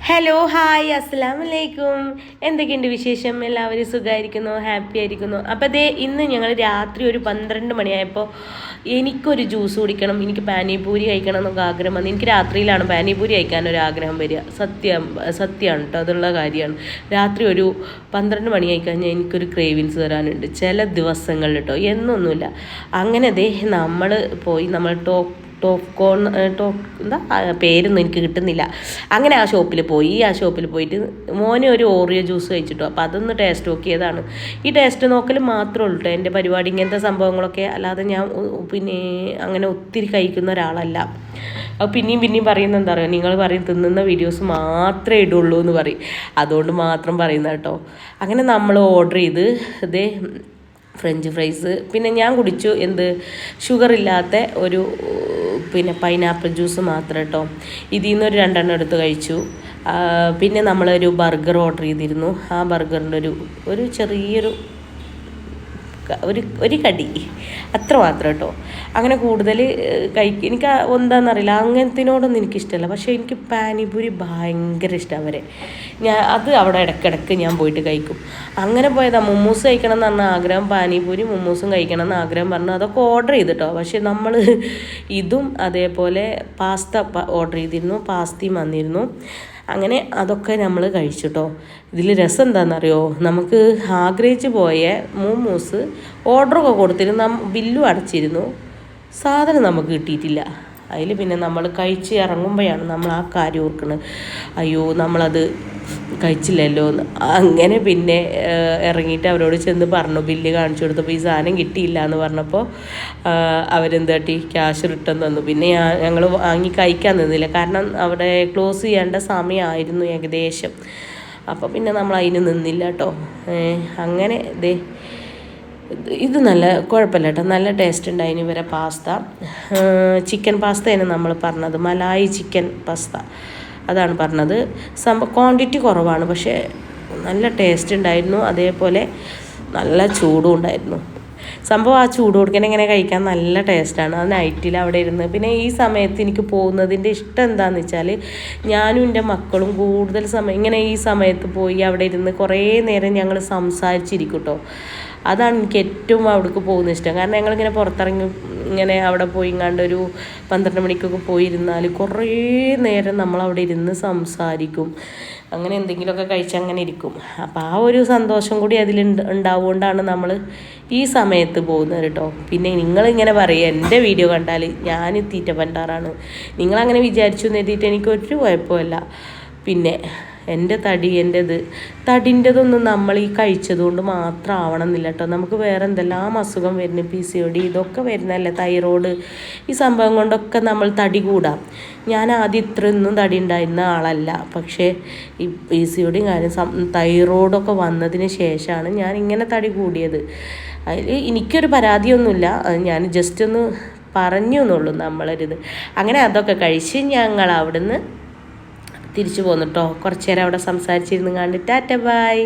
Hello hi അസ്സലാമു അലൈക്കും. എന്തൊക്കെയുണ്ട് വിശേഷം? എല്ലാവരും സുഖമായിരിക്കുന്നു, ഹാപ്പി ആയിരിക്കുന്നു. അപ്പോൾ അതേ ഇന്ന് ഞങ്ങൾ രാത്രി ഒരു 12 മണിയായപ്പോൾ എനിക്കൊരു ജ്യൂസ് കുടിക്കണം, എനിക്ക് പാനിപൂരി കഴിക്കണം എന്നൊക്കെ ആഗ്രഹം വന്നു. എനിക്ക് രാത്രിയിലാണ് പാനിപൂരി കഴിക്കാനൊരു ആഗ്രഹം വരിക. സത്യമാണ് കേട്ടോ, അതുള്ള കാര്യമാണ്. രാത്രി ഒരു 12 മണിയായി കഴിഞ്ഞാൽ എനിക്കൊരു ക്രേവിങ്സ് വരാനുണ്ട് ചില ദിവസങ്ങളിൽ കേട്ടോ, എന്നൊന്നുമില്ല. അങ്ങനെ അതേ നമ്മൾ പോയി നമ്മൾ എന്താ പേരൊന്നും എനിക്ക് കിട്ടുന്നില്ല. അങ്ങനെ ആ ഷോപ്പിൽ പോയിട്ട് മോനെ ഒരു ഓറിയോ ജ്യൂസ് കഴിച്ചിട്ടോ. അപ്പോൾ അതൊന്ന് ടേസ്റ്റ് നോക്കിയതാണ്. ഈ ടേസ്റ്റ് നോക്കൽ മാത്രമേ ഉള്ളൂ എൻ്റെ പരിപാടി, ഇങ്ങനത്തെ സംഭവങ്ങളൊക്കെ. അല്ലാതെ ഞാൻ പിന്നെ അങ്ങനെ ഒത്തിരി കഴിക്കുന്ന ഒരാളല്ല. അത് പിന്നെയും പറയുന്നത് എന്താ പറയുക, നിങ്ങൾ പറയും തിന്നുന്ന വീഡിയോസ് മാത്രമേ ഇടുള്ളൂ എന്ന് പറയും. അതുകൊണ്ട് മാത്രം പറയുന്നത് കേട്ടോ. അങ്ങനെ നമ്മൾ ഓർഡർ ചെയ്ത് ഇതേ ഫ്രഞ്ച് ഫ്രൈസ്, പിന്നെ ഞാൻ കുടിച്ചു ഷുഗർ ഇല്ലാത്ത ഒരു പിന്നെ പൈനാപ്പിൾ ജ്യൂസ് മാത്രം കേട്ടോ. ഇതിൽ നിന്ന് ഒരു 2 എടുത്ത് കഴിച്ചു. പിന്നെ നമ്മളൊരു ബർഗർ ഓർഡർ ചെയ്തിരുന്നു. ആ ബർഗറിൻ്റെ ഒരു ചെറിയൊരു ഒരു കടി അത്ര മാത്രം കേട്ടോ. അങ്ങനെ കൂടുതൽ എനിക്ക് എന്താണെന്നറിയില്ല, അങ്ങനത്തിനോടൊന്നും എനിക്കിഷ്ടമല്ല. പക്ഷേ എനിക്ക് പാനിപൂരി ഭയങ്കര ഇഷ്ടമാണ് വരെ. അത് അവിടെ ഇടയ്ക്കിടയ്ക്ക് ഞാൻ പോയിട്ട് കഴിക്കും. അങ്ങനെ പോയതാണ്. മുമ്മൂസ് കഴിക്കണം എന്ന് പറഞ്ഞ ആഗ്രഹം, പാനിപൂരി മുമ്മൂസും കഴിക്കണം എന്ന് ആഗ്രഹം പറഞ്ഞു. അതൊക്കെ ഓർഡർ ചെയ്തിട്ടോ. പക്ഷേ നമ്മൾ ഇതും അതേപോലെ പാസ്ത ഓർഡർ ചെയ്തിരുന്നു, പാസ്തയും വന്നിരുന്നു. അങ്ങനെ അതൊക്കെ നമ്മൾ കഴിച്ചിട്ടോ. ഇതിൽ രസം എന്താണെന്നറിയോ, നമുക്ക് ആഗ്രഹിച്ച് പോയ മോമോസ് ഓർഡറൊക്കെ കൊടുത്തിരുന്നു, ബില്ലും അടച്ചിരുന്നു, സാധനം നമുക്ക് കിട്ടിയിട്ടില്ല. അതിൽ പിന്നെ നമ്മൾ കഴിച്ച് ഇറങ്ങുമ്പോഴാണ് നമ്മൾ ആ കാര്യം ഓർക്കുന്നത്, അയ്യോ നമ്മളത് കഴിച്ചില്ലല്ലോ എന്ന്. അങ്ങനെ പിന്നെ ഇറങ്ങിയിട്ട് അവരോട് ചെന്ന് പറഞ്ഞു, ബില്ല് കാണിച്ചു കൊടുത്തപ്പോൾ ഈ സാധനം കിട്ടിയില്ല എന്ന് പറഞ്ഞപ്പോൾ അവരെന്ത് കാട്ടി, ക്യാഷ് റിട്ടേൺ തന്നു. പിന്നെ ഞങ്ങൾ വാങ്ങി കഴിക്കാൻ നിന്നില്ല, കാരണം അവിടെ ക്ലോസ് ചെയ്യേണ്ട സമയമായിരുന്നു ഏകദേശം. അപ്പോൾ പിന്നെ നമ്മൾ അതിന് നിന്നില്ല കേട്ടോ. അങ്ങനെ ഇത് നല്ല കുഴപ്പമില്ല കേട്ടോ, നല്ല ടേസ്റ്റ് ഉണ്ടായിന്. ഇവരെ പാസ്ത ചിക്കൻ പാസ്തയാണ് നമ്മൾ പറഞ്ഞത്, മലായി ചിക്കൻ പാസ്ത അതാണ് പറഞ്ഞത്. ക്വാണ്ടിറ്റി കുറവാണ്, പക്ഷേ നല്ല ടേസ്റ്റ് ഉണ്ടായിരുന്നു. അതേപോലെ നല്ല ചൂടും ഉണ്ടായിരുന്നു. സംഭവം ആ ചൂട് കൊടുക്കാൻ ഇങ്ങനെ കഴിക്കാൻ നല്ല ടേസ്റ്റാണ്. അത് നൈറ്റിൽ അവിടെ ഇരുന്ന്, പിന്നെ ഈ സമയത്ത് എനിക്ക് പോകുന്നതിൻ്റെ ഇഷ്ടം എന്താണെന്ന് വെച്ചാൽ, ഞാനും എൻ്റെ മക്കളും കൂടുതൽ സമയം ഇങ്ങനെ ഈ സമയത്ത് പോയി അവിടെ ഇരുന്ന് കുറേ നേരം ഞങ്ങൾ സംസാരിച്ചിരിക്കും കേട്ടോ. അതാണ് എനിക്ക് ഏറ്റവും അവിടേക്ക് പോകുന്ന ഇഷ്ടം. കാരണം ഞങ്ങളിങ്ങനെ പുറത്തിറങ്ങി ഇങ്ങനെ അവിടെ പോയി ഒരു 12 മണിക്കൊക്കെ പോയിരുന്നാൽ കുറേ നേരം നമ്മളവിടെ ഇരുന്ന് സംസാരിക്കും, അങ്ങനെ എന്തെങ്കിലുമൊക്കെ കഴിച്ച് അങ്ങനെ ഇരിക്കും. അപ്പോൾ ആ ഒരു സന്തോഷം കൂടി ഉണ്ടാവുകൊണ്ടാണ് നമ്മൾ ഈ സമയത്ത് പോകുന്നത് കേട്ടോ. പിന്നെ നിങ്ങളിങ്ങനെ പറയുക, എൻ്റെ വീഡിയോ കണ്ടാൽ ഞാൻ തീറ്റ പണ്ടാറാണ്, നിങ്ങളങ്ങനെ വിചാരിച്ചു എന്ന് എഴുതിയിട്ട് എനിക്കൊരു കുഴപ്പമില്ല. പിന്നെ എൻ്റെ തടിൻ്റെതൊന്നും നമ്മൾ ഈ കഴിച്ചതുകൊണ്ട് മാത്രം ആവണമെന്നില്ല കേട്ടോ. നമുക്ക് വേറെ എന്തെല്ലാം അസുഖം വരുന്നു, PCOD ഇതൊക്കെ വരുന്നതല്ലേ, തൈറോയ്ഡ്, ഈ സംഭവം കൊണ്ടൊക്കെ നമ്മൾ തടി കൂടാം. ഞാൻ ആദ്യം ഇത്രയൊന്നും തടി ഉണ്ടായിരുന്ന ആളല്ല, പക്ഷേ ഈ PCOD കാര്യം തൈറോയ്ഡൊക്കെ വന്നതിന് ശേഷമാണ് ഞാൻ ഇങ്ങനെ തടി കൂടിയത്. അതിൽ എനിക്കൊരു പരാതിയൊന്നുമില്ല, ഞാൻ ജസ്റ്റ് ഒന്ന് പറഞ്ഞു എന്നുള്ളൂ നമ്മളൊരിത്. അങ്ങനെ അതൊക്കെ കഴിച്ച് ഞങ്ങൾ അവിടുന്ന് തിരിച്ചു പോന്നു കേട്ടോ. കുറച്ച് നേരം അവിടെ സംസാരിച്ചിരുന്ന് കണ്ടിട്ട് ടാറ്റ ബൈ.